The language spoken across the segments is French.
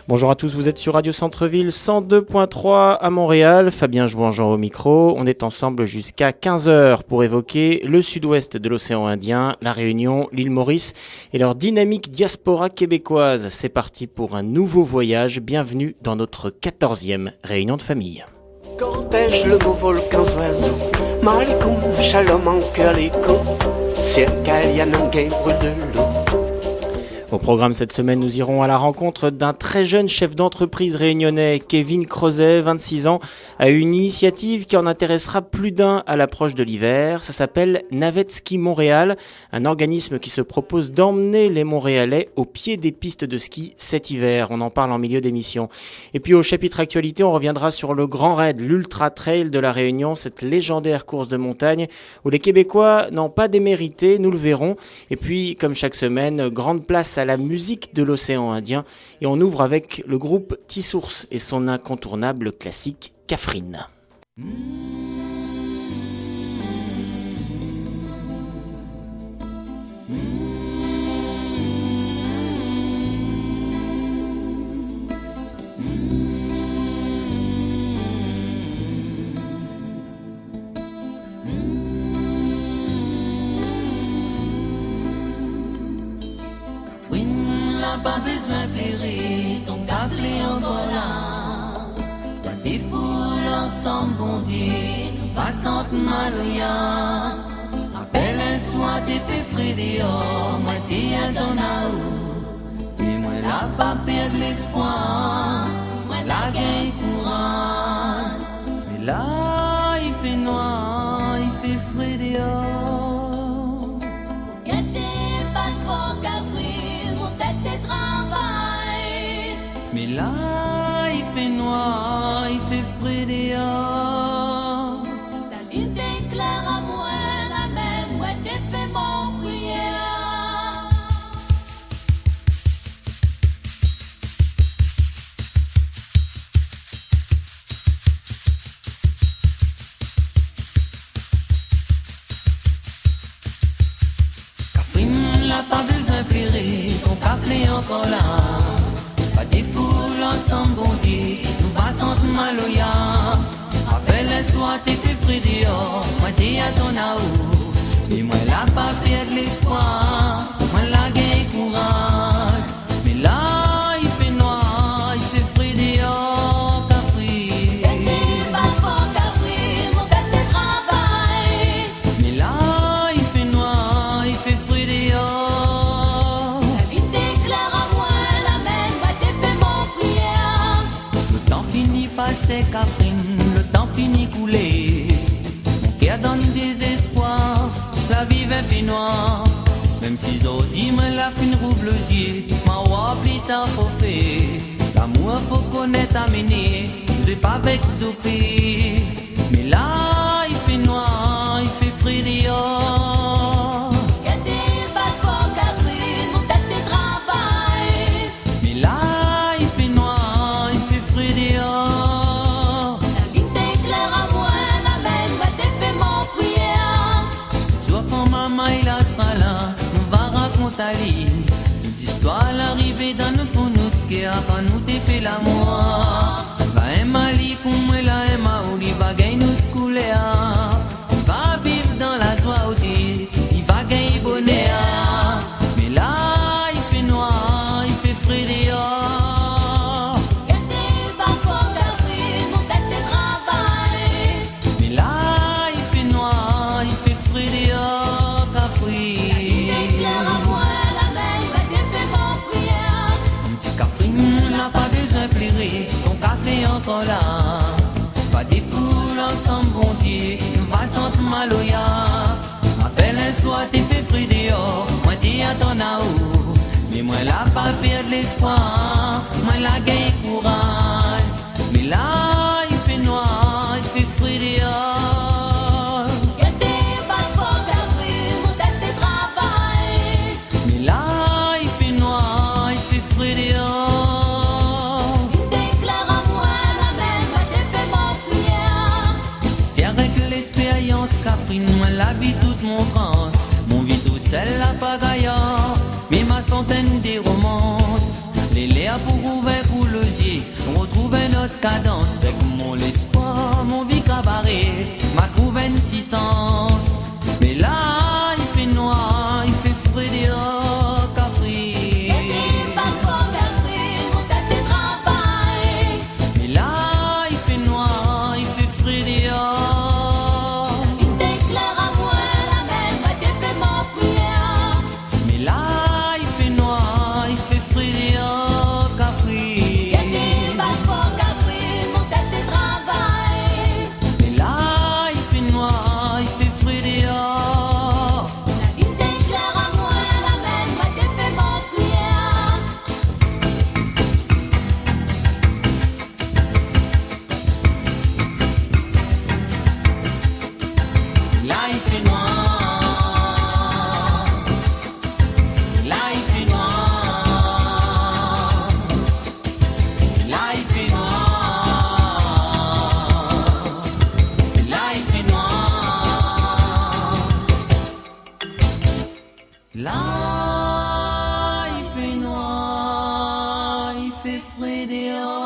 Bonjour à tous, vous êtes sur Radio Centre-Ville 102.3 à Montréal. Fabien Jouangean au micro. On est ensemble jusqu'à 15h pour évoquer le sud-ouest de l'océan Indien, la Réunion, l'île Maurice et leur dynamique diaspora québécoise. C'est parti pour un nouveau voyage. Bienvenue dans notre 14e réunion de famille. Cortège le beau volcan oiseau, Malikum, Shalom en cœur l'écho, Circal Yanangay brûle de l'eau. Au programme cette semaine, nous irons à la rencontre d'un très jeune chef d'entreprise réunionnais, Kevin Crozet, 26 ans, a eu une initiative qui en intéressera plus d'un à l'approche de l'hiver. Ça s'appelle Navette Ski Montréal, un organisme qui se propose d'emmener les Montréalais au pied des pistes de ski cet hiver. On en parle en milieu d'émission. Et puis au chapitre actualité, on reviendra sur le Grand Raid, l'Ultra Trail de la Réunion, cette légendaire course de montagne où les Québécois n'ont pas démérité, nous le verrons. Et puis, comme chaque semaine, grande place à la musique de l'océan Indien et on ouvre avec le groupe Tissours et son incontournable classique Kafrine. Pas besoin de pleurer, ton café encore là. T'as des foules ensemble, bon Dieu, passante maloya. Appelle un soir, t'es fait frais dehors, moi t'es à ton aou. Et moi là, pas perdre l'espoir, moi là, gagne courage. Mais là, il fait noir, il fait frais dehors. Y'a des pas de fort café. Mais là, il fait noir, il fait frais dehors. La lune t'éclaire à moi, la même, ouais, t'es fait mon prière. Kafrine, n'a pas besoin de pleurer, ton café encore là. Ensemble, bon Dieu, nous passons de maloya. Appelle un soir, t'es fait frais dehors, moi t'es à ton aou. Et moi là, pas perdre l'espoir, moi là, gagne courage. Mais là, il fait noir, il fait frais dehors, Capri. T'es pas fort, Capri, mon tête de travail. Mais là, il fait noir, il fait frais dehors. La vie t'éclaire à moi, la même, bah t'es fait mon prière. Le temps finit passer, Catherine, le temps finit couler. Mon cœur donne désespoir, la vie va fait noire. Même si aujourd'hui me la fin rouvre les yeux, ma voix plus tard faut faire. L'amour faut connaître à mener, c'est pas avec d'offrir. Mais là, il fait noir, il fait frais dehors. Y'a des balcons, Catherine, mon tête de travail. Mais là, il fait noir, il fait frais dehors. La ligne t'éclaire à moi, la même, va t'es fait mon prière. Soit quand maman il sera là, on va raconter une histoire l'arrivée dans le fond de cœur quand nous t'es fait l'amour. Va un mali comme moi là, un maouli va gagner notre couleur. Il va vivre dans la joie, il va gagner bonheur. Mais là, il fait noir, il fait frais dehors. Y'a des balcons d'Afrique, mon tête de travail. Mais là, il fait noir, il fait frais dehors, Capri. N'a pas besoin de pleurer, ton café encore là. Pas des foules ensemble, bon Dieu, nous va sentir maloya. Appelle un soir, t'es fait frais dehors, moi t'es à ton aou. Mais moi là, pas perdre l'espoir, moi là, gagne courage. Mais là, il fait noir, il fait frais dehors. Y'a des balcons d'Afrique, mon tête de travail. Mais là, il fait noir, il fait frais dehors. Déclare à moi la même, va te faire mon prière. vie toute mon France, mon vie tout seul la pagaillant, mais ma centaine des romances, les léas pour ouvert pour l'osier, retrouver notre cadence, c'est que mon espoir, mon vie cabaret, m'a trouvé une petit sens, mais là il fait noir, il fait frais dehors, Capri. Mais là il fait noir, il fait frais dehors. Mais là il fait noir, il fait frais dehors, Capri. Mais là il fait noir, il fait frais dehors. Là il fait noir. Là il fait noir. Là il fait noir. Là il fait noir. Là il fait noir, il fait frais dehors.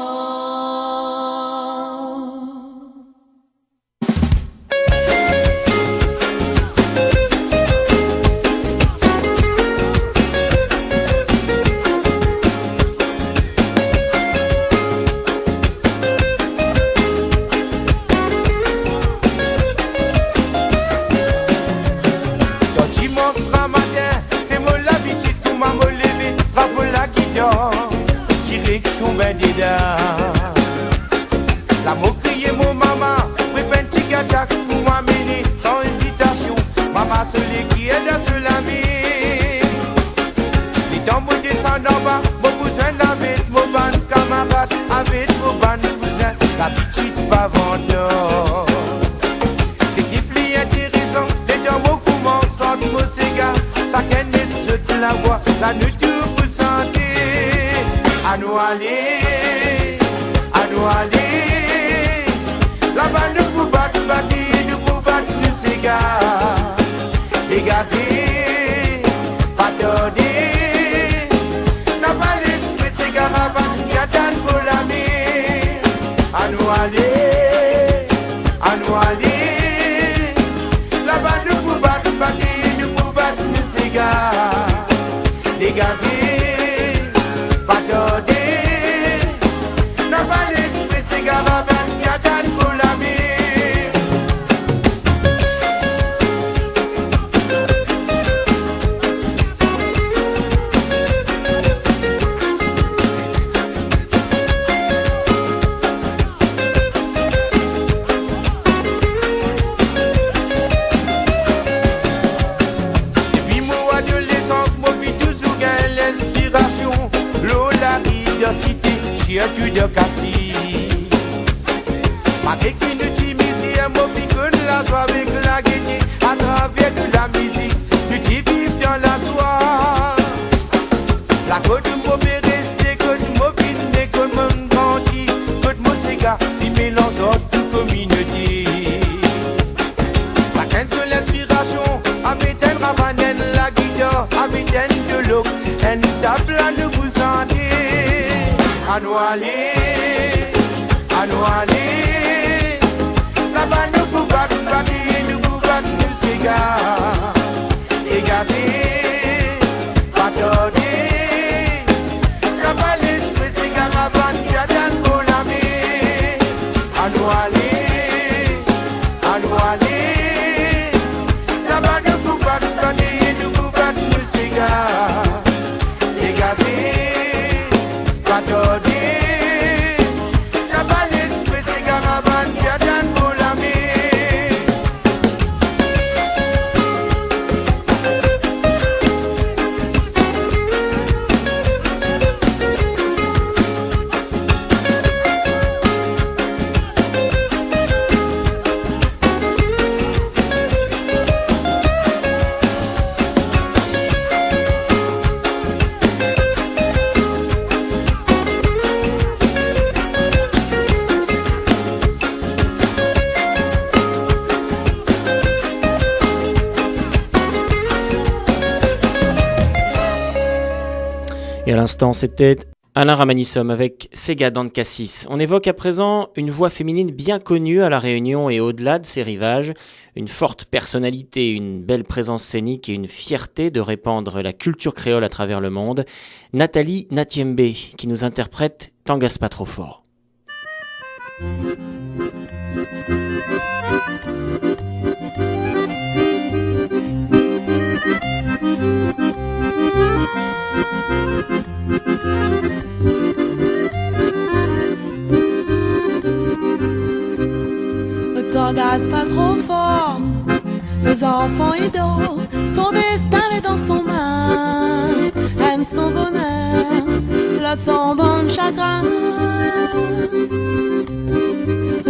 Quand dimanche ramadan, c'est mon l'habitude pour m'a me lever, bravo la guidon, direction Bendida. La mot crier mon maman, oui ben petit gâteau pour m'amener sans hésitation. Maman celui qui est dans ce l'ami. Les tambours descendent en bas, mon cousin avec mon ban camarade, avec mon ban cousin, l'habitude pas vendeur. C'est qui plus intéressant, les tambours commencent en Mosega, ça qu'elle est de la voix, la nourriture pour santé. À nous aller, là-bas nous pour battre, nous pour battre, nous ségar, dégager, pas tarder, là-bas l'esprit c'est caravane, y'a tant pour la mer. À nous aller, là-bas nous pour battre, nous pour battre, nous ségar, dégager, pas tarder, là-bas l'esprit c'est caravane, y'a tant pour la mer. Depuis mon adolescence, mon vie toujours gagne l'inspiration. L'eau, la diversité, chien tu de cassis. Malgré qu'il nous dit misère, mon vie que la joie avec la gaieté. À travers de la musique, nous t'y vivons dans la joie. La côte de mon resté, côte de mon vine, côte de mon grandi, côte de mon séga, qui mélange toute communauté. Chacun sur l'inspiration, avec un rabanen, la guitare, avec un de l'eau, un table à nous vous sentir. À nous aller, là-bas nous pour battre, nous pour battre, nous ségar, dégager, pas tarder, là-bas l'esprit c'est caravane, y'a tant pour la mer. À nous aller, là-bas nous pour battre, nous pour battre, nous ségar, dégager, pas tarder, là-bas l'esprit c'est caravane, y'a tant pour la mer. l'instant, c'était Alain Ramanissom avec Sega dans Cassis. On évoque à présent une voix féminine bien connue à La Réunion et au-delà de ses rivages. Une forte personnalité, une belle présence scénique et une fierté de répandre la culture créole à travers le monde. Nathalie Natiembe qui nous interprète Tangas pas trop fort. T'engages pas trop fort, les enfants idiots, son destin est dans son main, aime son bonheur, l'autre son bon chagrin.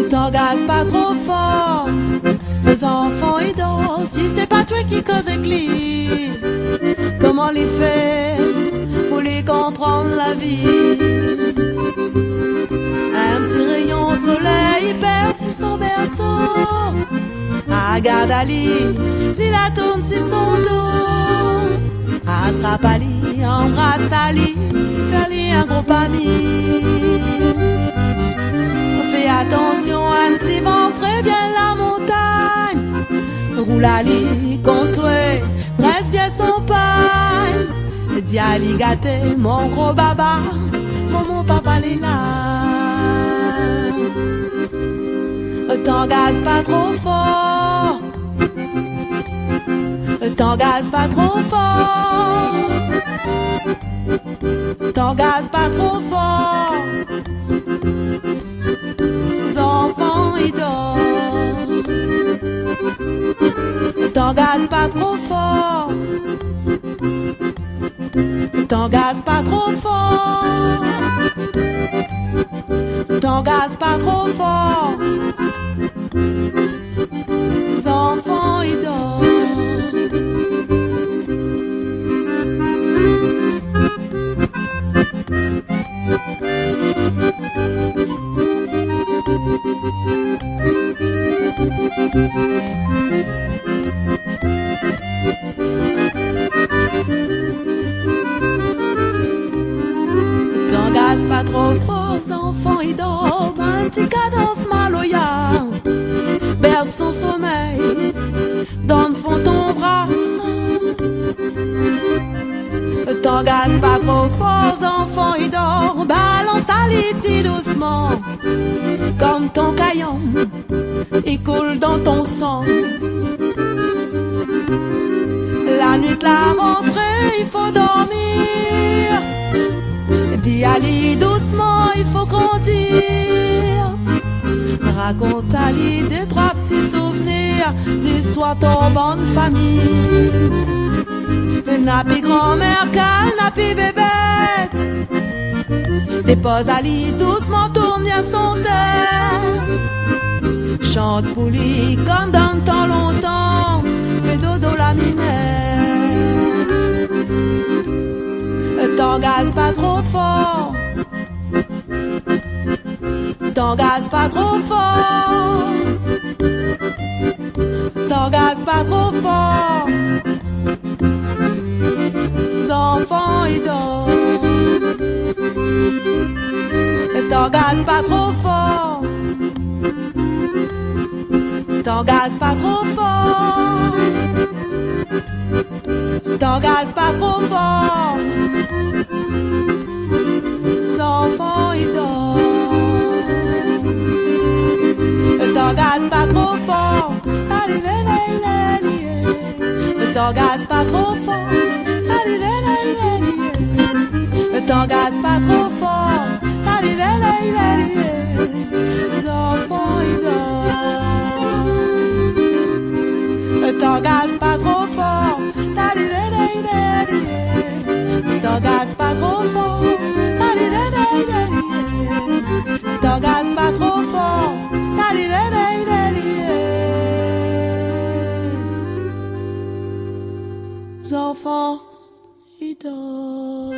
T'engages pas trop fort, les enfants idiots, si c'est pas toi qui cause avec lui, comment les faire pour les comprendre la vie? Un petit rayon soleil perce sur son berceau. Regarde Ali, il la tourne sur son dos. Attrape Ali, embrasse Ali, fais-lui un gros ami. Fais attention, un petit vent frais vient la montagne. Roule Ali contre toi, reste bien son pain. Dis Ali gâté, mon gros baba, mon papa l'est là. T'engages pas trop fort, t'engages pas trop fort, t'engages pas trop fort. Les enfants ils dorment. T'engages pas trop fort, t'engages pas trop fort, t'engages pas trop fort. Les enfants ils dorment. T'engages pas trop fort, les enfants ils dorment. Un petit cadence maloya berce son sommeil, dans le fond ton bras. T'engages pas trop fort, les enfants ils dorment. Balance à l'iti doucement, comme ton caillon, il coule dans ton sang. La nuit de la rentrée, il faut dormir. Dis Ali doucement, il faut grandir. Raconte Ali des trois petits souvenirs, histoires tombant de famille. Napi grand-mère, cal, napi bébête. Dépose Ali doucement, tourne bien son tête. Chante pour lui comme dans le temps longtemps, fais dodo la minette. T'engages pas trop fort, t'engages pas trop fort, t'engages pas trop fort. Les enfants ils dorment. T'engages pas trop fort, t'engages pas trop fort, t'engages pas trop fort. Les enfants ils dorment. T'engages pas trop fort, t'engages pas trop fort, t'engages pas trop fort. Les enfants ils dorment. T'engages pas trop fort, t'engages pas trop fort, t'engages pas trop fort. Les enfants ils dorment.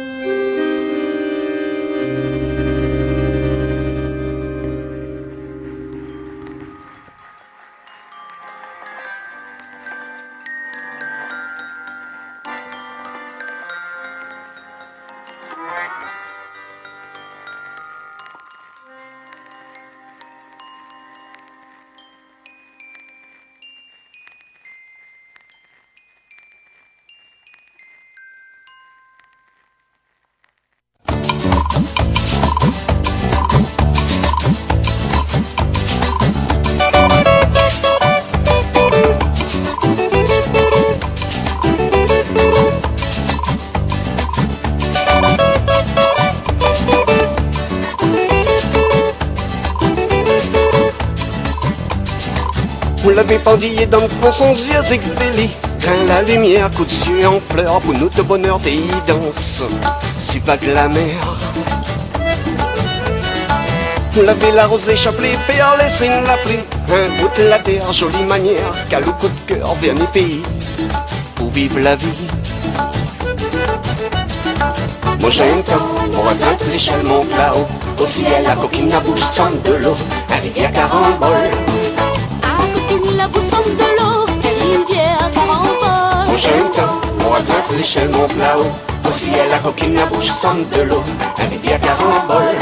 Vous l'avez pendillé dans le fond, son yeux zigzéli. Grain la lumière, coup de cieux en fleurs, pour nous de bonheur, des danse, si vague la mer. Vous l'avez la rosée, chapelet, perles, laissez la pluie. Un bout de la terre, jolie manière, calou coup de cœur, vernis pays, pour vivre la vie. Moi j'ai un temps, on remonte l'échelle, monte là-haut. Au ciel, la coquine à bouche sonne de l'eau, un rivière carambole. La boussole de l'eau, rivière carambole. Moi j'ai un temps, on remonte l'échelle, monte là-haut. Au ciel, la coquine à bouche sonne de l'eau, un rivière carambole.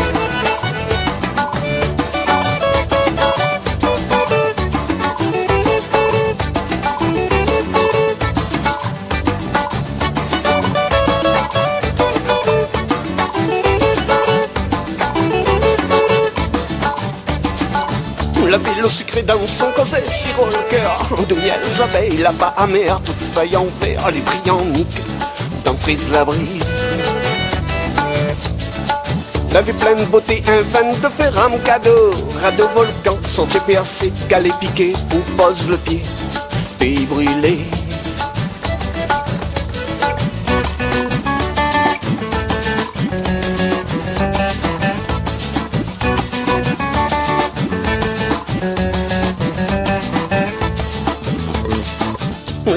La l'eau sucrée dans son causé, sirop le cœur. D'où miel, les abeilles, là-bas amères, toutes feuilles en verre, les brillants niques, dans frise la brise. La vie pleine de beauté, un van de ferram cadeau, radeau volcan, sentier percé, galet piqué, où pose le pied, pays brûlé.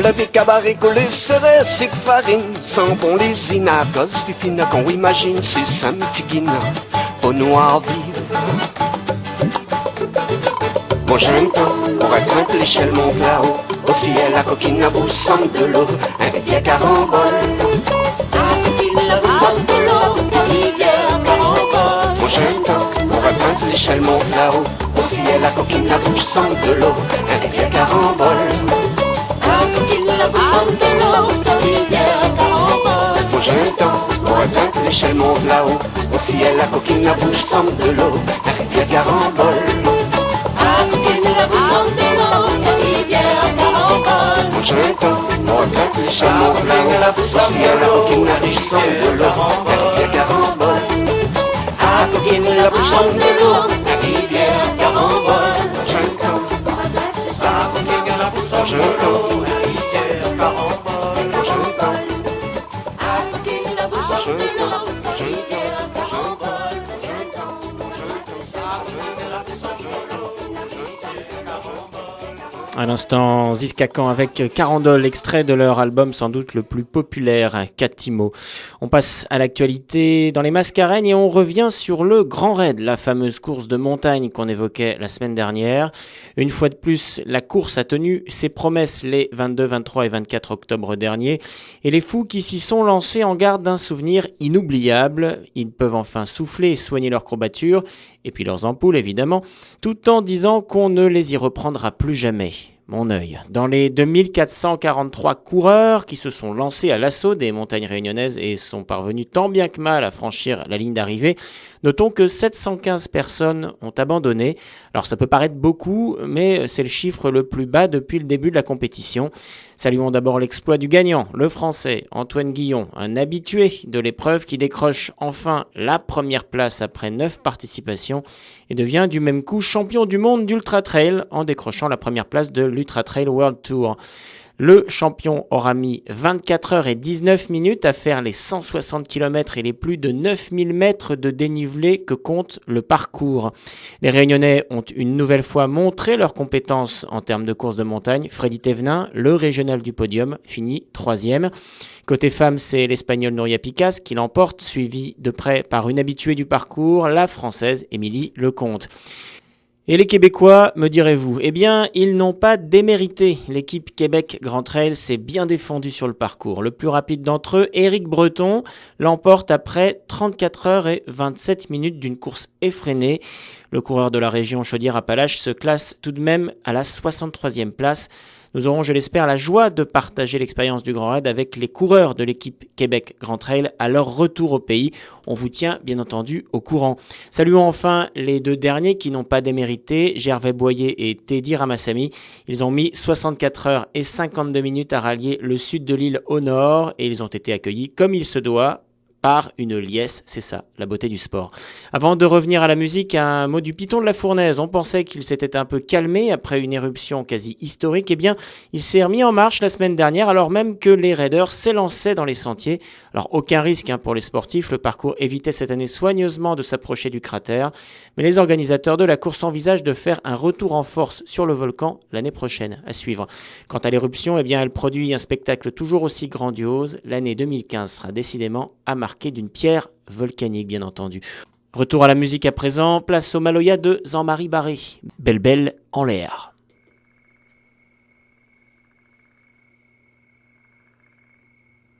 La vie cabaret collé serait sic farine, sans bon les inacos, fifina qu'on imagine, c'est ça mitigina, peau noire vive. Bon j'aime temps, on grimpe l'échelle, monte là-haut, au ciel la coquine à bouche sonne de l'eau, un rivière carambole. La coquine la bouche sonne de l'eau, sa rivière carambole. Bon j'aime temps, on grimpe l'échelle, monte là-haut, au ciel la coquine à bouche sonne de l'eau, un rivière carambole. La boussole de l'eau, sa rivière carambole. Moi j'ai un temps, on remonte l'échelle, monte là-haut. Au ciel, la coquine à bouche semble de l'eau, la rivière carambole. La coquine la boussole de l'eau, sa rivière carambole. Moi j'ai un temps, on remonte l'échelle, monte là-haut. Au ciel, la coquine à bouche semble de l'eau, la rivière carambole. La coquine la boussole de l'eau, sa rivière carambole. Moi j'ai un temps, on remonte l'échelle, monte là-haut. Au ciel, la coquine à bouche semble de l'eau. À l'instant, Ziskakan avec Carandole, extrait de leur album sans doute le plus populaire, Katimo. On passe à l'actualité dans les Mascareignes et on revient sur le Grand Raid, la fameuse course de montagne qu'on évoquait la semaine dernière. Une fois de plus, la course a tenu ses promesses les 22, 23 et 24 octobre dernier. Et les fous qui s'y sont lancés en gardent d'un souvenir inoubliable. Ils peuvent enfin souffler et soigner leurs courbatures, et puis leurs ampoules évidemment, tout en disant qu'on ne les y reprendra plus jamais. Mon œil. Dans les 2443 coureurs qui se sont lancés à l'assaut des montagnes réunionnaises et sont parvenus tant bien que mal à franchir la ligne d'arrivée, notons que 715 personnes ont abandonné. Alors ça peut paraître beaucoup, mais c'est le chiffre le plus bas depuis le début de la compétition. Saluons d'abord l'exploit du gagnant, le Français Antoine Guillon, un habitué de l'épreuve qui décroche enfin la première place après 9 participations et devient du même coup champion du monde d'Ultra Trail en décrochant la première place de l'Ultra Trail World Tour. Le champion aura mis 24 heures et 19 minutes à faire les 160 km et les plus de 9000 mètres de dénivelé que compte le parcours. Les Réunionnais ont une nouvelle fois montré leurs compétences en termes de course de montagne. Freddy Thévenin, le régional du podium, finit 3e. Côté femmes, c'est l'Espagnol Nuria Picas qui l'emporte, suivi de près par une habituée du parcours, la Française Émilie Lecomte. Et les Québécois, me direz-vous, eh bien, ils n'ont pas démérité. L'équipe Québec Grand Trail s'est bien défendue sur le parcours. Le plus rapide d'entre eux, Éric Breton, l'emporte après 34 heures et 27 minutes d'une course effrénée. Le coureur de la région Chaudière-Appalaches se classe tout de même à la 63e place. Nous aurons, je l'espère, la joie de partager l'expérience du Grand Raid avec les coureurs de l'équipe Québec Grand Trail à leur retour au pays. On vous tient bien entendu au courant. Saluons enfin les deux derniers qui n'ont pas démérité, Gervais Boyer et Teddy Ramassamy. Ils ont mis 64 heures et 52 minutes à rallier le sud de l'île au nord et ils ont été accueillis comme il se doit par une liesse, c'est ça, la beauté du sport. Avant de revenir à la musique, un mot du Python de la Fournaise. On pensait qu'il s'était un peu calmé après une éruption quasi historique. Eh bien, il s'est remis en marche la semaine dernière, alors même que les raiders s'élançaient dans les sentiers. Alors, aucun risque pour les sportifs, le parcours évitait cette année soigneusement de s'approcher du cratère. Mais les organisateurs de la course envisagent de faire un retour en force sur le volcan l'année prochaine, à suivre. Quant à l'éruption, eh bien, elle produit un spectacle toujours aussi grandiose. L'année 2015 sera décidément à marquer d'une pierre volcanique, bien entendu. Retour à la musique à présent, place au Maloya de Jean-Marie Barré. Belle belle en l'air.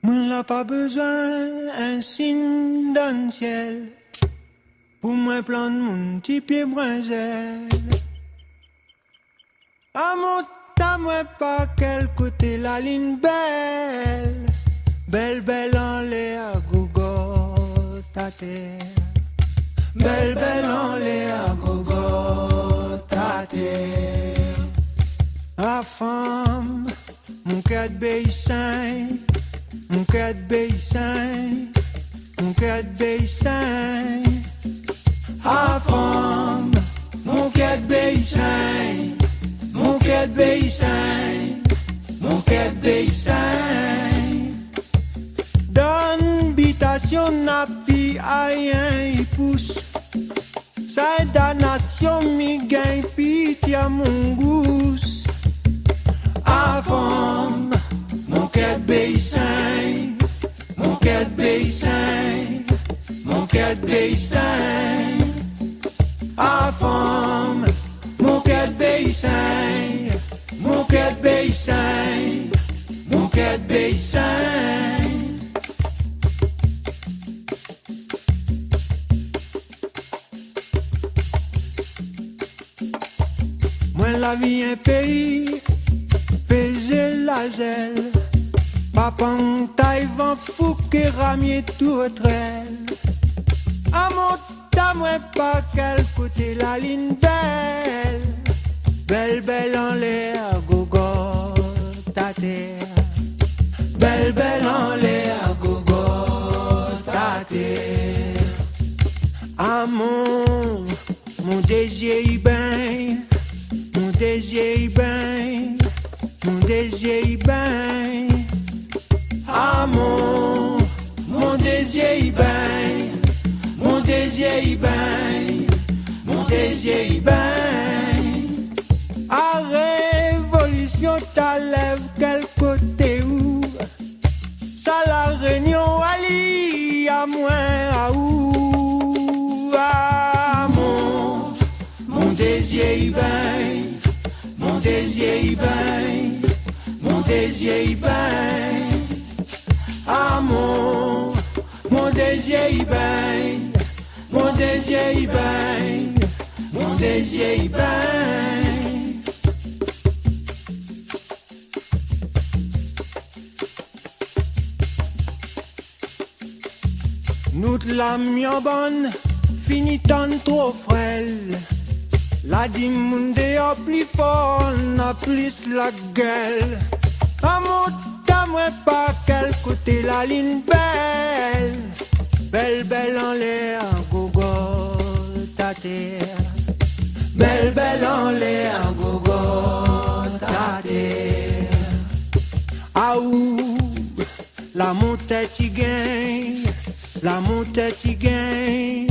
Moi n'a pas besoin un signe dans le ciel pour moi prendre mon petit pied brinzel. À mon temps, moi pas quel côté la ligne belle. Belle, belle en l'air, gogo, ta terre. Belle, belle en l'air, gogo, ta terre. La femme, mon cœur de beissin, mon cœur de beissin, mon cœur de beissin. La femme, mon cœur de beissin, mon cœur de beissin, mon cœur de beissin. D'habitation n'a pi rien y pousse. Sa damnation mi gagne pitié à mon goût. Avant mon cœur de beissin, mon cœur de beissin, mon cœur de beissin. Avant mon cœur de beissin, mon cœur de beissin, mon cœur de beissin. La vie un pays, peser la gel. Papa en taille vent fou que ramier tout trelle. À mon temps, moi pas quel côté la ligne belle. Belle, belle en l'air, gogo, ta terre. Belle, belle en l'air, gogo, ta terre. À mon désir y baigne. Mon désir y baigne, mon désir y baigne. Ah mon désir y baigne, mon désir y baigne, mon désir y baigne. À révolution ta lève quel côté où? Ça la réunion Ali à moins à où? Ah mon désir y baigne. Mon désir y baigne, mon désir y baigne. Ah mon désir y baigne, mon désir y baigne, mon désir y baigne. Nous l'âme bonne, finit tant trop frêle. La dimounde a plus fort, n'a plus la gueule. À mon temps, moi pas quel côté la ligne belle. Belle, belle en l'air, gogo, ta terre. Belle, belle en l'air, gogo, ta terre. Ah où, la montée t'y gagne, la montée t'y gagne,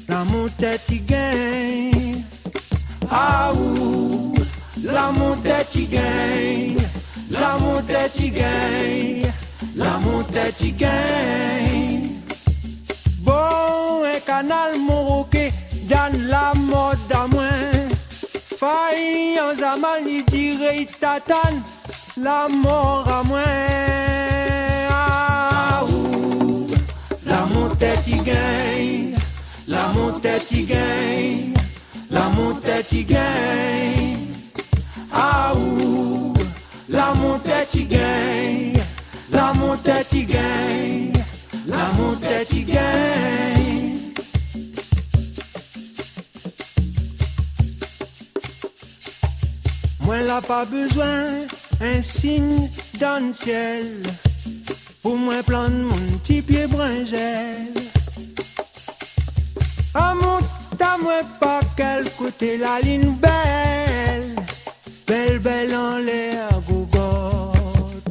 la montée t'y gagne. Ah où, la montée t'y gagne, la montée t'y gagne, la montée t'y gagne. Bon, un canal moroqué dans la mode à moins. Faille en zaman, il dirait tatane, la mort à moins. Ah où, la montée t'y gagne, la montée t'y gagne. La montée t'y gagne. Ah où, la montée t'y gagne. La montée t'y gagne. La montée t'y gagne. Moi n'a pas besoin un signe dans le ciel Pour moi plan mon petit pied bringel. À moi pas quel côté la ligne belle. Belle belle en l'air, gogo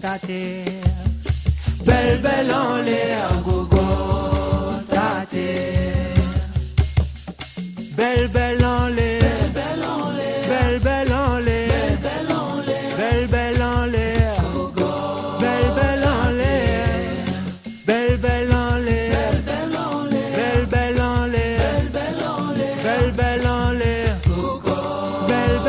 ta terre. Belle belle en l'air, gogo ta terre. Belle belle en l'air, belle belle en l'air, belle belle en l'air, belle belle en l'air, belle belle en l'air, belle belle en l'air, belle belle en l'air, belle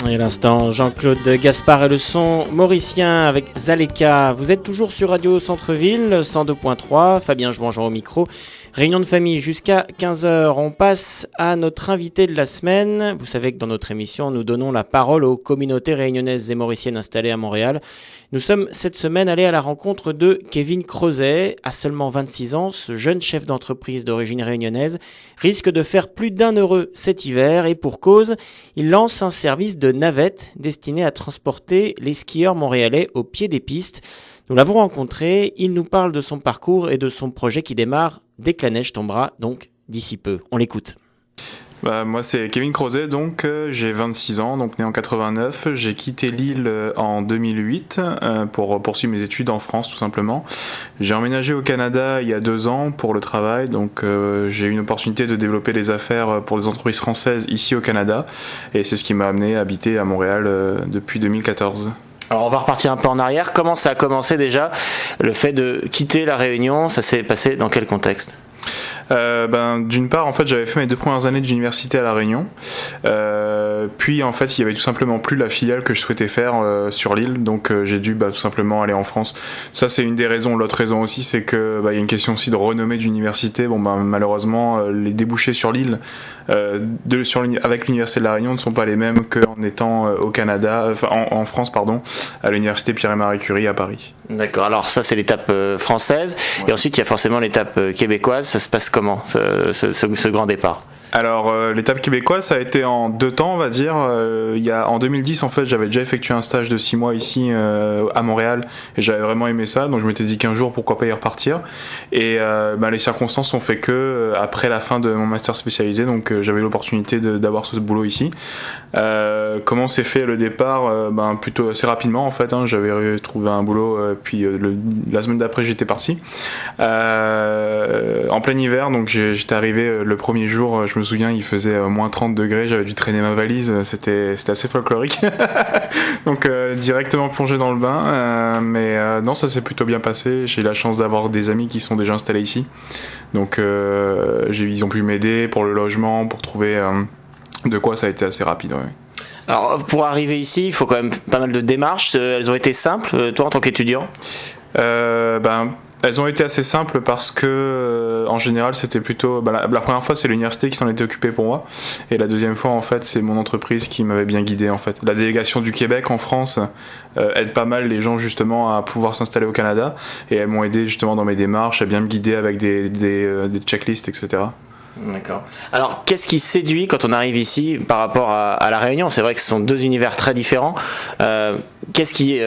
Et à l'instant, Jean-Claude Gaspard et le son mauricien avec Zaleka. Vous êtes toujours sur Radio Centre-Ville, 102.3, Fabien Jouangeon au micro. Réunion de famille jusqu'à 15h. On passe à notre invité de la semaine. Vous savez que dans notre émission, nous donnons la parole aux communautés réunionnaises et mauriciennes installées à Montréal. Nous sommes cette semaine allés à la rencontre de Kevin Crozet. À seulement 26 ans, ce jeune chef d'entreprise d'origine réunionnaise risque de faire plus d'un heureux cet hiver. Et pour cause, il lance un service de navette destiné à transporter les skieurs montréalais au pied des pistes. Nous l'avons rencontré, il nous parle de son parcours et de son projet qui démarre dès que la neige tombera, donc d'ici peu. On l'écoute. Moi c'est Kevin Crozet, donc j'ai 26 ans, donc né en 89. J'ai quitté l'île en 2008 pour poursuivre mes études en France tout simplement. J'ai emménagé au Canada il y a 2 ans pour le travail, donc j'ai eu une opportunité de développer des affaires pour des entreprises françaises ici au Canada, et c'est ce qui m'a amené à habiter à Montréal depuis 2014. Alors on va repartir un peu en arrière. Comment ça a commencé déjà, le fait de quitter la Réunion? Ça s'est passé dans quel contexte? D'une part, en fait, j'avais fait mes 2 premières années d'université à La Réunion. Puis, en fait, il y avait tout simplement plus la filiale que je souhaitais faire sur l'île, donc j'ai dû tout simplement aller en France. Ça, c'est une des raisons. L'autre raison aussi, c'est que il y a une question aussi de renommée d'université. Malheureusement, les débouchés sur l'île avec l'université de La Réunion ne sont pas les mêmes qu'en étant au Canada, en France, à l'université Pierre et Marie Curie à Paris. D'accord, alors ça c'est l'étape française, ouais. Et ensuite il y a forcément l'étape québécoise. Ça se passe comment, ce grand départ? Alors l'étape québécoise, ça a été en 2 temps, on va dire. En 2010, en fait, j'avais déjà effectué un stage de 6 mois ici à Montréal, et j'avais vraiment aimé ça, donc je m'étais dit qu'un jour, pourquoi pas y repartir. Et les circonstances ont fait que après la fin de mon master spécialisé, donc j'avais l'opportunité d'avoir ce boulot ici. Comment s'est fait le départ? Plutôt assez rapidement en fait. J'avais trouvé un boulot, puis la semaine d'après j'étais parti. En plein hiver, donc j'étais arrivé le premier jour. Je me souviens, il faisait moins 30 degrés. J'avais dû traîner ma valise. C'était assez folklorique. Donc directement plongé dans le bain. Non, ça s'est plutôt bien passé. J'ai eu la chance d'avoir des amis qui sont déjà installés ici. Donc ils ont pu m'aider pour le logement, pour trouver de quoi. Ça a été assez rapide. Ouais. Alors pour arriver ici, il faut quand même pas mal de démarches. Elles ont été simples, toi en tant qu'étudiant? Elles ont été assez simples parce que en général c'était plutôt la première fois c'est l'université qui s'en était occupée pour moi, et la deuxième fois en fait c'est mon entreprise qui m'avait bien guidé en fait. La délégation du Québec en France aide pas mal les gens justement à pouvoir s'installer au Canada, et elles m'ont aidé justement dans mes démarches, à bien me guider avec des checklists, etc. D'accord. Alors, qu'est-ce qui séduit quand on arrive ici par rapport à La Réunion? C'est vrai que ce sont 2 univers très différents. Qu'est-ce qui,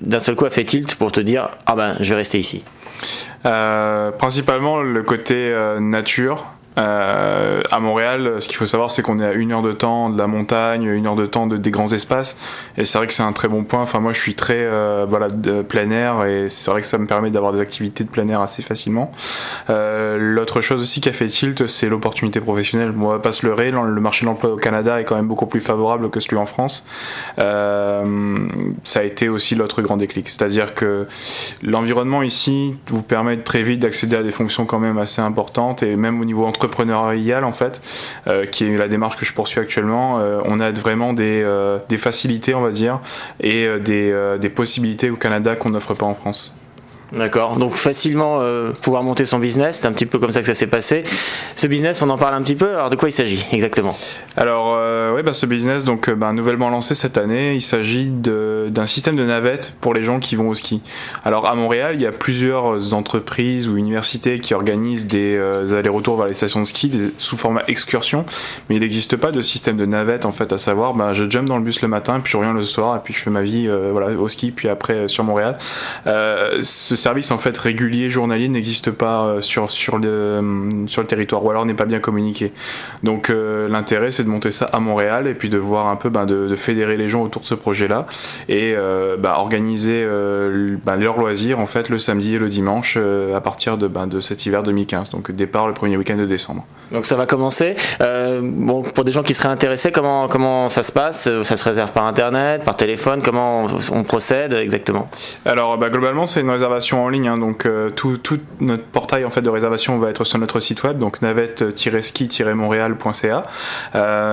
d'un seul coup, a fait tilt pour te dire « Ah je vais rester ici » ? Principalement le côté nature. À Montréal, ce qu'il faut savoir, c'est qu'on est à 1 heure de temps de la montagne, 1 heure de temps des grands espaces, et c'est vrai que c'est un très bon point. Enfin, moi je suis très de plein air, et c'est vrai que ça me permet d'avoir des activités de plein air assez facilement. L'autre chose aussi qui a fait tilt, c'est l'opportunité professionnelle. Moi, on va pas se leurrer, le marché de l'emploi au Canada est quand même beaucoup plus favorable que celui en France. Ça a été aussi l'autre grand déclic, c'est-à-dire que l'environnement ici vous permet très vite d'accéder à des fonctions quand même assez importantes, et même au niveau entrepreneurial en fait, qui est la démarche que je poursuis actuellement. On a vraiment des facilités, on va dire, et des possibilités au Canada qu'on n'offre pas en France. D'accord, donc facilement pouvoir monter son business, c'est un petit peu comme ça que ça s'est passé. Ce business, on en parle un petit peu, alors de quoi il s'agit exactement? Alors ce business, donc nouvellement lancé cette année, il s'agit d'un système de navette pour les gens qui vont au ski. Alors à Montréal, il y a plusieurs entreprises ou universités qui organisent des allers-retours vers les stations de ski sous format excursion, mais il n'existe pas de système de navette en fait, à savoir je jump dans le bus le matin, puis je reviens le soir, et puis je fais ma vie au ski, puis après sur Montréal. Ce service en fait régulier journalier n'existe pas sur le territoire, ou alors n'est pas bien communiqué. Donc l'intérêt c'est de monter ça à Montréal, et puis de voir un peu de fédérer les gens autour de ce projet-là, et organiser leurs loisirs en fait le samedi et le dimanche à partir de cet hiver 2015. Donc départ le premier week-end de décembre. Donc ça va commencer. Pour des gens qui seraient intéressés, comment ça se passe? Ça se réserve par internet, par téléphone? Comment on procède exactement? Alors globalement c'est une réservation en ligne, donc tout notre portail en fait de réservation va être sur notre site web, donc navette-ski-montréal.ca.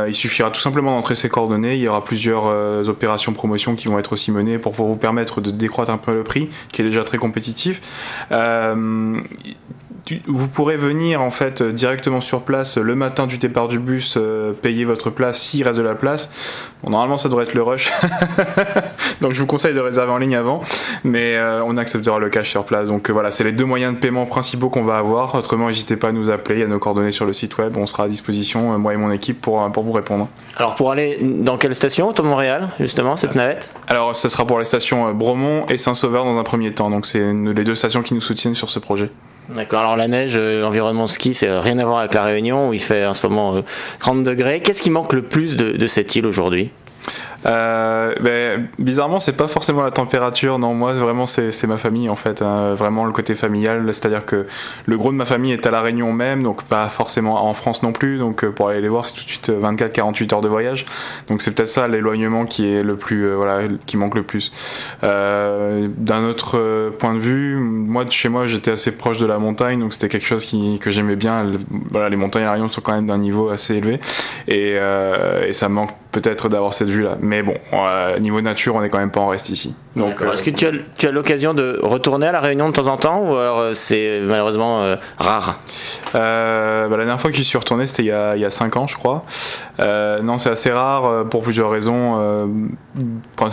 Il suffira tout simplement d'entrer ses coordonnées. Il y aura plusieurs opérations promotion qui vont être aussi menées pour vous permettre de décroître un peu le prix, qui est déjà très compétitif. Vous pourrez venir en fait directement sur place le matin du départ du bus, payer votre place s'il reste de la place. Bon, normalement ça devrait être le rush, donc je vous conseille de réserver en ligne avant, mais on acceptera le cash sur place. Donc voilà, c'est les deux moyens de paiement principaux qu'on va avoir. Autrement, n'hésitez pas à nous appeler, il y a nos coordonnées sur le site web, on sera à disposition, moi et mon équipe, pour vous répondre. Alors pour aller dans quelle station, au Montréal, justement, cette navette? Alors ça sera pour les stations Bromont et Saint-Sauveur dans un premier temps, donc c'est les deux stations qui nous soutiennent sur ce projet. D'accord, alors la neige, l'environnement ski, c'est rien à voir avec la Réunion où il fait en ce moment 30 degrés. Qu'est-ce qui manque le plus de cette île aujourd'hui ? Bizarrement, c'est pas forcément la température. Non, moi vraiment c'est ma famille en fait, hein. Vraiment le côté familial, c'est-à-dire que le gros de ma famille est à la Réunion même, donc pas forcément en France non plus, donc pour aller les voir c'est tout de suite 24-48 heures de voyage, donc c'est peut-être ça l'éloignement qui est le plus qui manque le plus. D'un autre point de vue, moi de chez moi j'étais assez proche de la montagne, donc c'était quelque chose que j'aimais bien. Les montagnes à la Réunion sont quand même d'un niveau assez élevé, et ça me manque peut-être d'avoir cette vue là, mais bon, niveau nature on est quand même pas en reste ici. Donc est-ce que tu as l'occasion de retourner à la Réunion de temps en temps, ou alors c'est malheureusement rare? La dernière fois que j'y suis retourné c'était il y a 5 ans je crois. Non, c'est assez rare pour plusieurs raisons,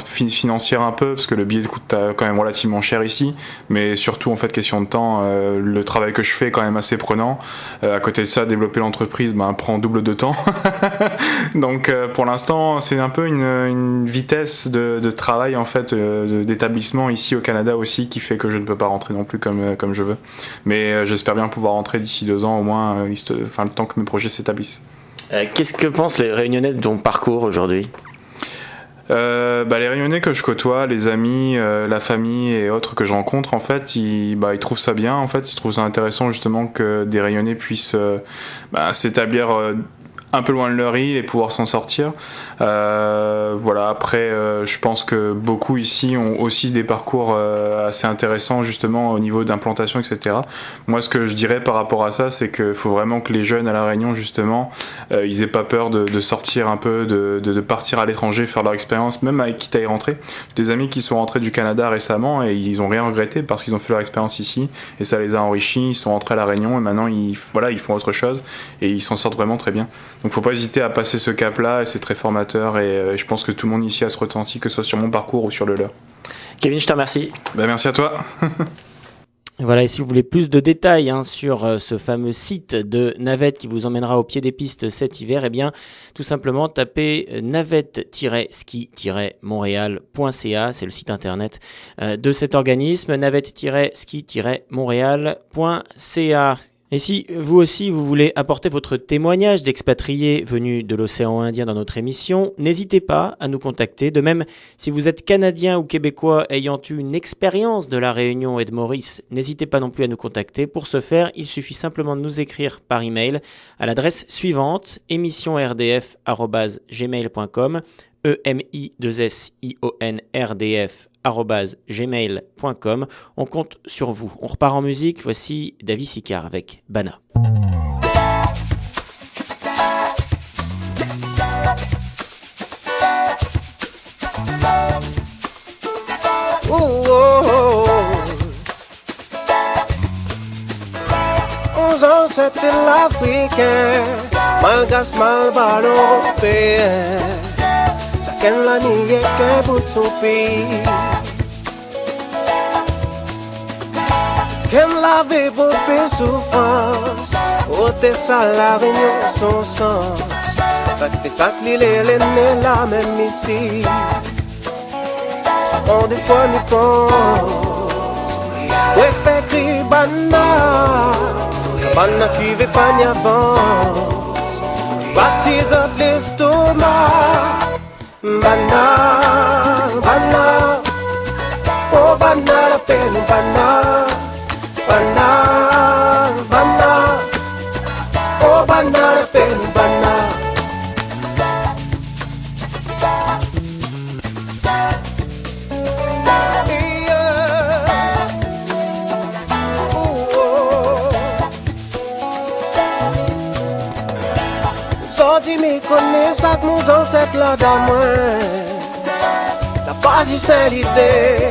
financières un peu, parce que le billet coûte quand même relativement cher ici, mais surtout en fait question de temps. Le travail que je fais est quand même assez prenant, à côté de ça développer l'entreprise prend double de temps. Donc pour l'instant c'est un peu une vitesse de travail en fait, d'établissement ici au Canada aussi, qui fait que je ne peux pas rentrer non plus comme je veux, mais j'espère bien pouvoir rentrer d'ici 2 ans au moins, le temps que mes projets s'établissent. Qu'est-ce que pensent les Réunionnais de ton parcours aujourd'hui ? Les Réunionnais que je côtoie, les amis, la famille et autres que je rencontre, en fait, ils trouvent ça bien. En fait, ils trouvent ça intéressant justement que des Réunionnais puissent s'établir un peu loin de leur île et pouvoir s'en sortir. Après, je pense que beaucoup ici ont aussi des parcours assez intéressants justement au niveau d'implantation, etc. Moi, ce que je dirais par rapport à ça, c'est qu'il faut vraiment que les jeunes à La Réunion, justement, ils aient pas peur de sortir un peu, de partir à l'étranger, faire leur expérience, même avec quitte à y rentrer. J'ai des amis qui sont rentrés du Canada récemment et ils ont rien regretté parce qu'ils ont fait leur expérience ici et ça les a enrichis. Ils sont rentrés à La Réunion et maintenant ils font autre chose et ils s'en sortent vraiment très bien. Donc faut pas hésiter à passer ce cap-là, et c'est très formateur, et je pense que tout le monde ici a ce ressenti, que ce soit sur mon parcours ou sur le leur. Kevin, je te remercie. Merci à toi. Voilà, et si vous voulez plus de détails sur ce fameux site de navette qui vous emmènera au pied des pistes cet hiver, tout simplement tapez navette-ski-montréal.ca, c'est le site internet de cet organisme, navette-ski-montréal.ca. Et si vous aussi vous voulez apporter votre témoignage d'expatriés venus de l'océan Indien dans notre émission, n'hésitez pas à nous contacter. De même, si vous êtes Canadien ou Québécois ayant eu une expérience de la Réunion et de Maurice, n'hésitez pas non plus à nous contacter. Pour ce faire, il suffit simplement de nous écrire par email à l'adresse suivante, émissionrdf@gmail.com, EMISSIONRDF@gmail.com. On compte sur vous. On repart en musique. Voici David Sicard avec Bana. Oh, oh, oh. 11 ans c'était l'Africain, malgache mal européen. Chacun la nié qu'un bout de son pays. Qu'elle l'avait beaucoup souffrance, ôter ça la Réunion son sens. Ça fait ça que l'île est la même ici. On des fois nous pense, ouais fait cri bana, bana qui veut pas n'y avance, baptise en l'estomac. Bana, bana, oh bana la peine, bana, bana, bana, oh bana la peine, bana. Aujourd'hui me connais ça que nous en mettre là dans moi. La base c'est l'idée.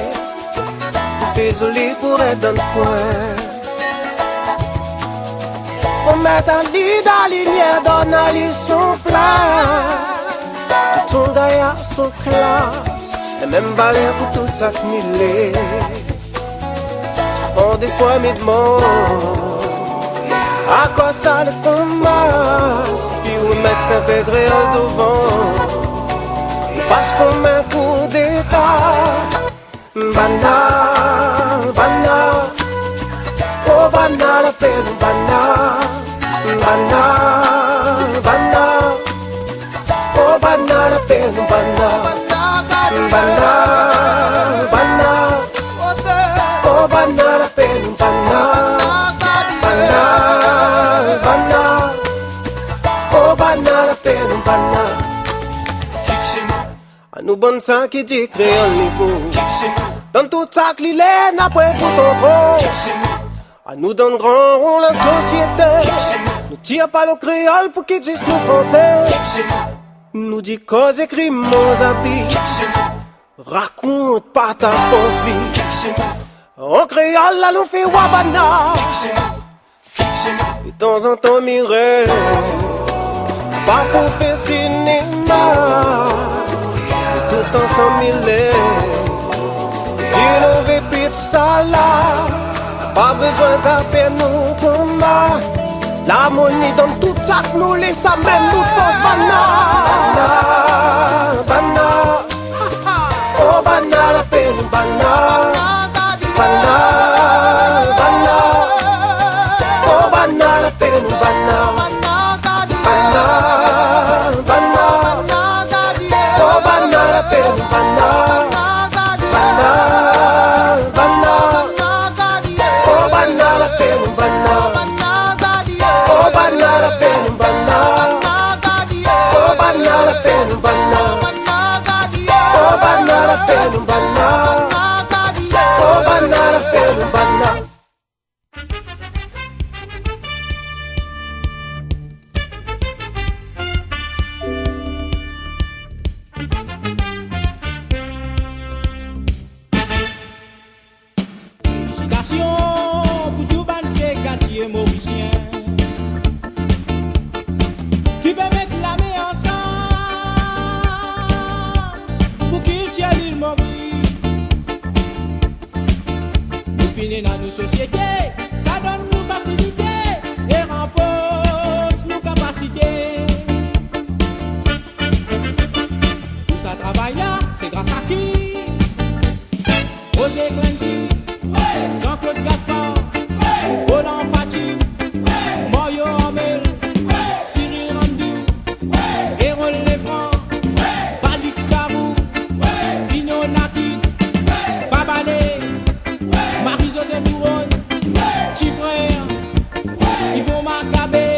Désolé pour être dans le coin. On met un lit d'aligné dans la lit son place. Tout ton gars a son classe. Et même valeur pour tout ça millé. On des fois mes demandes. À quoi ça le commence? Puis vous mettez un peu de réel devant. Parce qu'on met un coup d'état. Bana, bana, oh bana la peine, bana, bana, bana, oh bana la peine, bana, bana, bana, oh bana la peine, bana, bana, bana, oh bana la peine, bana. À nous bonnes sang qui dit créole niveau. Dans tout ça que l'île n'a pas pour ton trône. À nous donne grand rôle la société. Nous tire pas le créole pour qu'ils disent nous français. Nous dit cause écrit mon habits. Raconte, partage, pense vie. En créole là nous fait wabana. De temps en temps mirer. Pas pour faire cinéma. Tout ensemble mille. Dis-le vépi tout ça là. Pas besoin de faire nous combat. L'harmonie dans tout ça que nous laisse à même nous tous bana. Bana, oh bana la peine bana. Bana, bana, oh bana la peine bana. Bana, bana, oh bana la peine bana. Félicitations pour tout ban ces quartiers mauriciens qui permettent la mer ensemble pour qu'ils tiennent l'île Maurice. Nous finissons dans nos sociétés, ça donne nous facilité et renforce nos capacités. Tout ça travail là, c'est grâce à qui? Roger Clancy, Jean-Claude Gaspard, Roland Fatim, Mario Hamel, Cyril Randou, Hérol Lefranc, Balik Karou, Dino Naki, Babane, Marie-José Douron, Petit Frère, Yvon Macabé.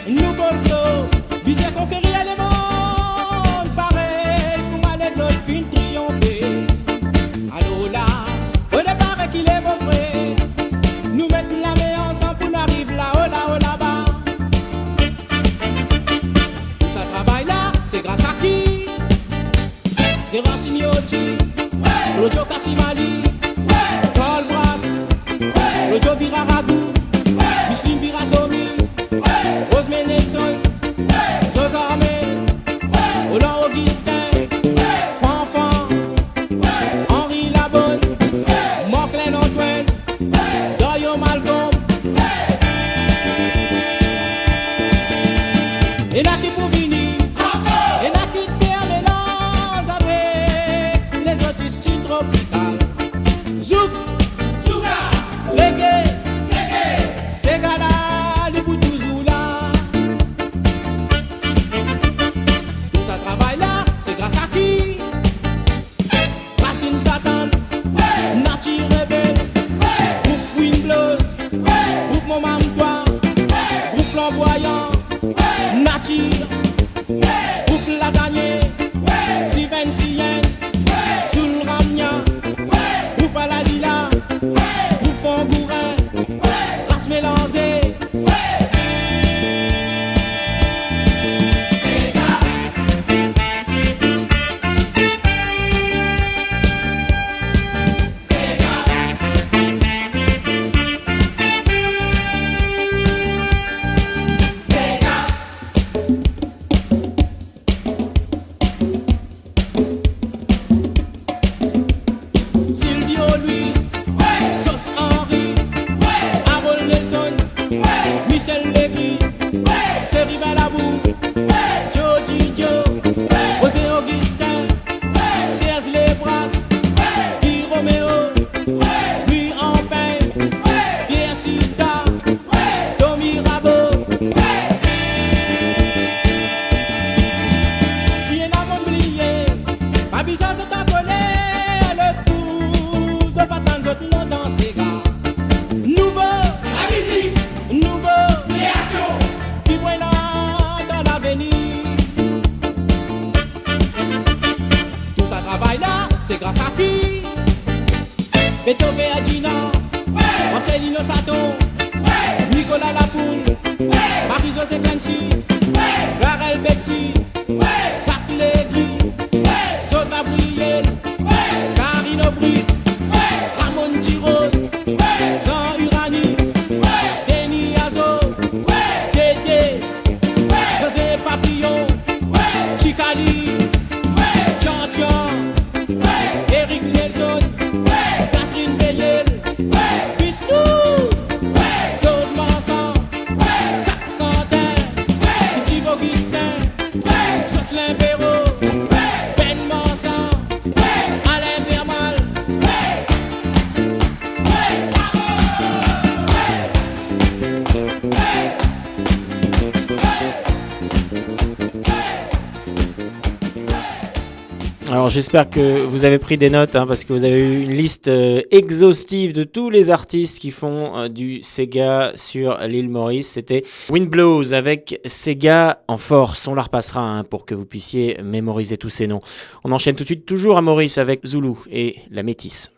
Nous folklore, visez conquérir les mondes, pareil comme à les autres fin triompher. Alors là, au départ qu'il est mon frère, nous mettons la main ensemble pour nous arriver là-haut, là-haut, là-bas. Tout ça travail là, c'est grâce à qui? C'est Rancignotti, Rojo Kassimali, Paul Brass, Rojo Viraragou, Muslim Virasomi, Osme Nelson, Zosa Amel, Roland Augustin, Fanfan, Henri Labonne, Morclen Antoine, Doyo Malcolm. Et là qui pour venir, et là qui faire les lances avec les autistes tropicales. Zouk, Zouga, Reggae, Segala, le Boutouzoula. Tout ça travail là, c'est grâce à qui? Racine Tatane, Nature Rebelle, Groupe Queen Blues, Groupe Momam Toi, Groupe Flamboyant, Nature, Groupe Latanier, Siven Sien, Soul Ramnia, Groupe Alalila, Groupe Fongourin, Race Mélangée. c'est Rivel Abou, Joe Didio, José Augustin, Serge Lebras, Guy Roméo, Louis Ampin, Pierre Sita, Domi Rabot. Si y en a mon oublié, pas bizarre de t'appeler le coup, je pas tant de nom dans ces gars. Nouveau, la musique, nouveau, création, qui voit là dans l'avenir. Tout ça travaille là, c'est grâce à qui? Beethoven Adina, Marcelino Sato, Nicolas Lapoule, Marie-José Clancy, Garel Bexy, Zach Legui, Sos Gabriel, Karine Aubry, Ramon Giros, Jean Urani, Denis Azo, Dédé, José Papillon, Chikali, Jean-Jean, Eric Nelson, Catherine Beyel, Bistou, Jose Mansan, Zach Quentin, Steve Augustin, Jocelyn Béraud, Ben Mansan, Alain Vermal. Alors j'espère que vous avez pris des notes parce que vous avez eu une liste exhaustive de tous les artistes qui font du Sega sur l'île Maurice. C'était Wind Blows avec Sega en force. On la repassera pour que vous puissiez mémoriser tous ces noms. On enchaîne tout de suite toujours à Maurice avec Zulu et la Métisse.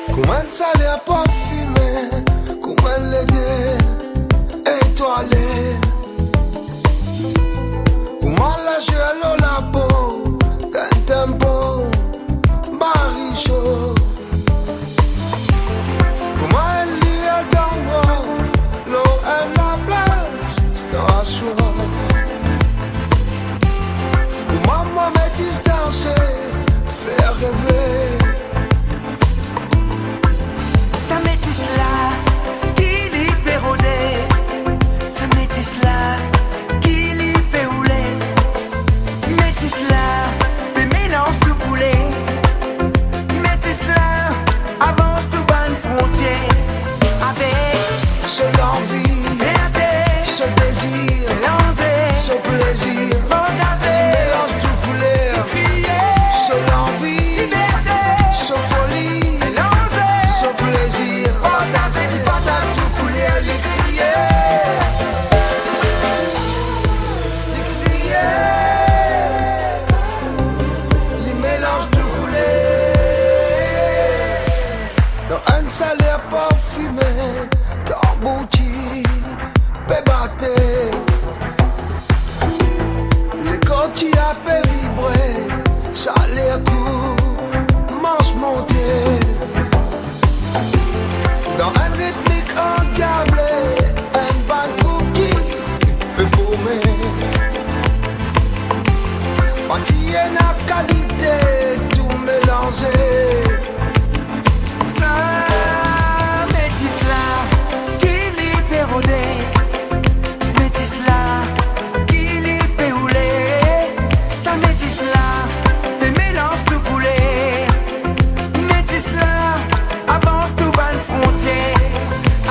Comment ça les pas fumé, comment l'aider, étoilé. Comment la jouer la peau, qu'un tempo, barichot. Comment elle lit dans moi, l'eau est la place, c'est à soi. Comment moi métis danser, faire rêver. Ça métisse là, qui l'y pérodé. Ça métisse là, qui l'y péoulé. Métisse là, le mélange tout coulé. Métisse là, avance tout bas une frontière. Avec ce l'envie, ce désir, ce plaisir, mélange tout couleur. Ce l'envie, ce folie, ce plaisir, partage tout couleur, les crier. Les mélanges tout couleur. Dans un salaire parfumé, t'emboutis, pébaté. Les côtiers à paix vibrer, salaire court, manche montée. Dans un rythmique endiablé, un bal cookie peut fumer. Quantité la qualité, tout mélangé. ça métisse là, qui l'y pérodé. Métisse là, qui l'y péoulé. Ça métisse là, des mélanges tout coulés. Métisse là, avance tout bas une frontière.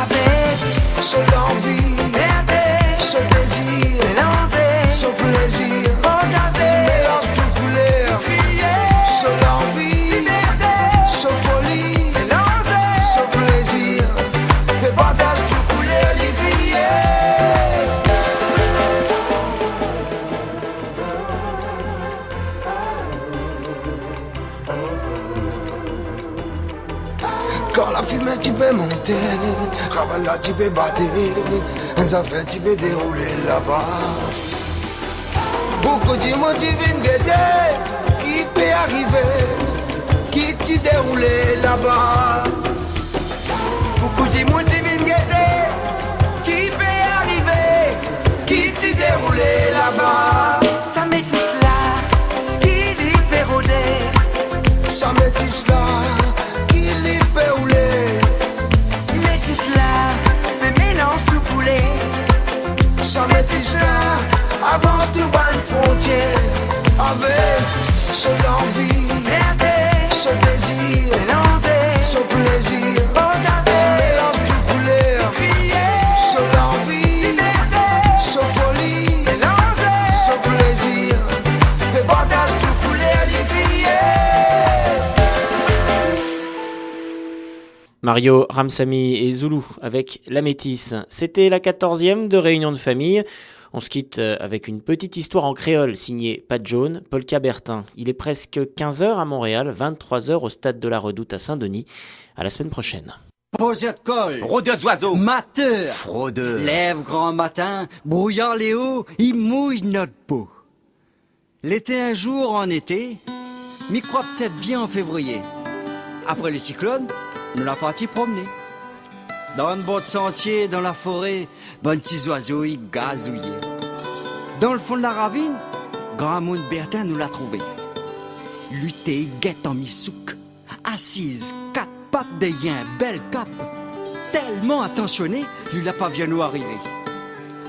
Avec Ce l'envie, ce désir, ce plaisir, mélange tout couleur. Ce l'envie, ce folie, ce plaisir, et partage tout couleur, les quand la fumée tu peux monter, Ravala tu peux battre, un affaire tu peux dérouler là-bas. Beaucoup de monde tu viens guetter, qui peut arriver, qui tu dérouler là-bas. beaucoup de monde qui viennent guetter, avance de bonne frontière. Avec ce l'envie, ce désir, ce plaisir, mélange de couleurs, ce l'envie, ce folie, ce plaisir, le partage de couleurs, Mario, Ramsamy et Zoulou avec La Métisse. C'était la 14e de Réunion de famille. On se quitte avec une petite histoire en créole signée Pat Jaune, Polka Bertin. Il est presque 15h à Montréal, 23h au stade de la Redoute à Saint-Denis. À la semaine prochaine. Poseur de colle, Rôdeur d'oiseaux, mateur, fraudeur, lève grand matin, brouillard Léo, il mouille notre peau. L'été un jour en été, m'y croit peut-être bien en février. Après le cyclone, nous l'a parti promener. Dans le bord de sentier, dans la forêt, bon petits oiseaux, ils gazouillaient. Dans le fond de la ravine, grand monde Bertin nous l'a trouvé. Lutter, guette en misouk, assise, quatre pattes d'ayant un bel cap. Tellement attentionné, lui l'a pas bien nous arrivé.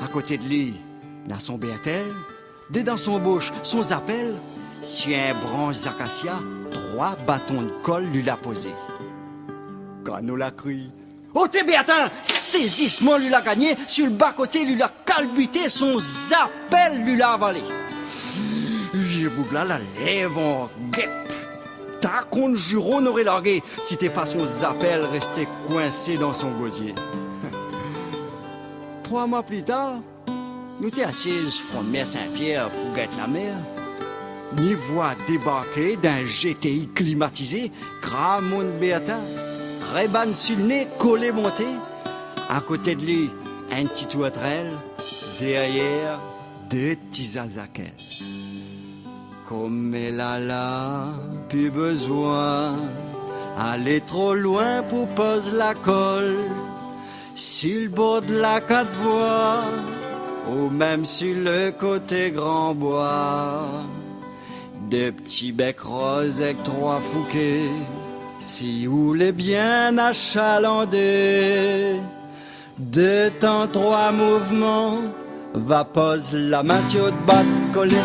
À côté de lui, dans son Bertel, dès dans son bouche, son zappel, sur un branche d'acacia, 3 bâtons de colle lui l'a posé. Quand nous l'a crié, oh t'es Bertin, saisissement lui l'a gagné, sur le bas-côté lui l'a calbuté, son zappel lui l'a avalé. J'ai bougla la lèvre en guêpe. Ta qu'on juron aurait largué si t'es pas son zappel resté coincé dans son gosier. 3 mois plus tard, nous t'es assises front de mer Saint-Pierre pour guetter la mer. Ni voix débarquer d'un GTI climatisé, grand monde Bertin. Réban sur le nez, collé monté. À côté de lui, un petit ouatrel. Derrière, 2 petits azakels. Comme elle a là, plus besoin. Aller trop loin pour poser la colle. Sur le bord de la 4 voies. Ou même sur le côté Grand Bois. 2 petits becs roses avec 3 fouquets. Si vous voulez bien achalander, 2 temps 3 mouvements, va pose la main sur le bas de collet.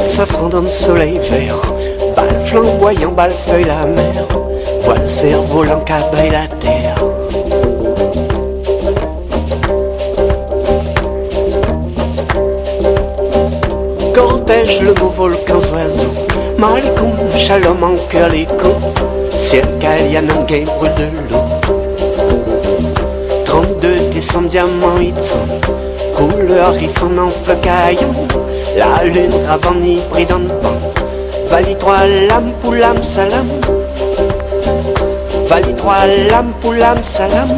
Safran dans le soleil vert, balle flamboyant, balle feuille la mer, voile cerf-volant, cabaye la terre. protège le beau volcan oiseau. Malikum, shalom en cœur l'écho. Circalianum gay brûle de l'eau. 32 décembre, diamant Itson. Couleur riffon en feu caillon. La lune ravant hybride en vent. Vali 3 lames pour l'âme salam. Vali 3 lames pour l'âme salam.